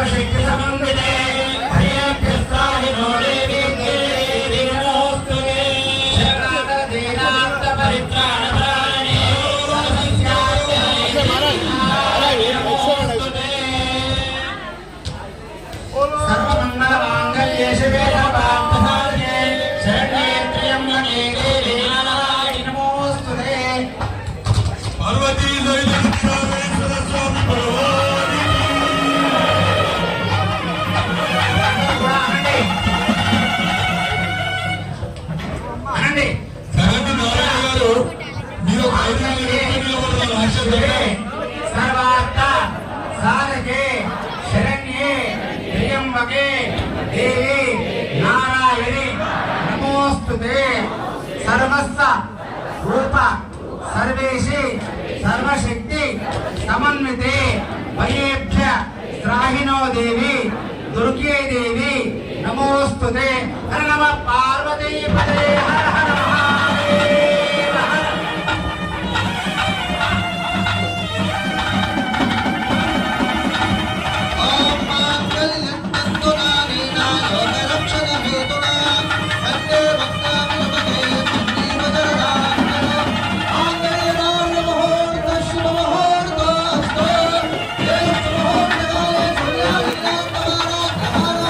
सर्वशक्ति समन्विते भयभ्यस्त्राहिनो देवी देवी नमोस्तुते शरणागतदीनार्थ परित्राणपरायणे सर्वमङ्गलमाङ्गल्ये शिवे सर्वार्थसाधके शरण्ये त्र्यम्बके देवी नारायणि नमोस्तुते पार्वती दैलपुरेश्वर स्वामी भगवान అనండి సరండి నారాయణ గారు మీరు सर्वार्थ साधके शरण्ये त्र्यम्बके देवी नारायणि नमोस्तुते सर्वस्व रूप सर्वेशि सर्वशक्ति समन्विते भयेभ्य त्राहिनो देवी दुर्गे देवी नमोस्तुते हर नमः पार्वती पते हर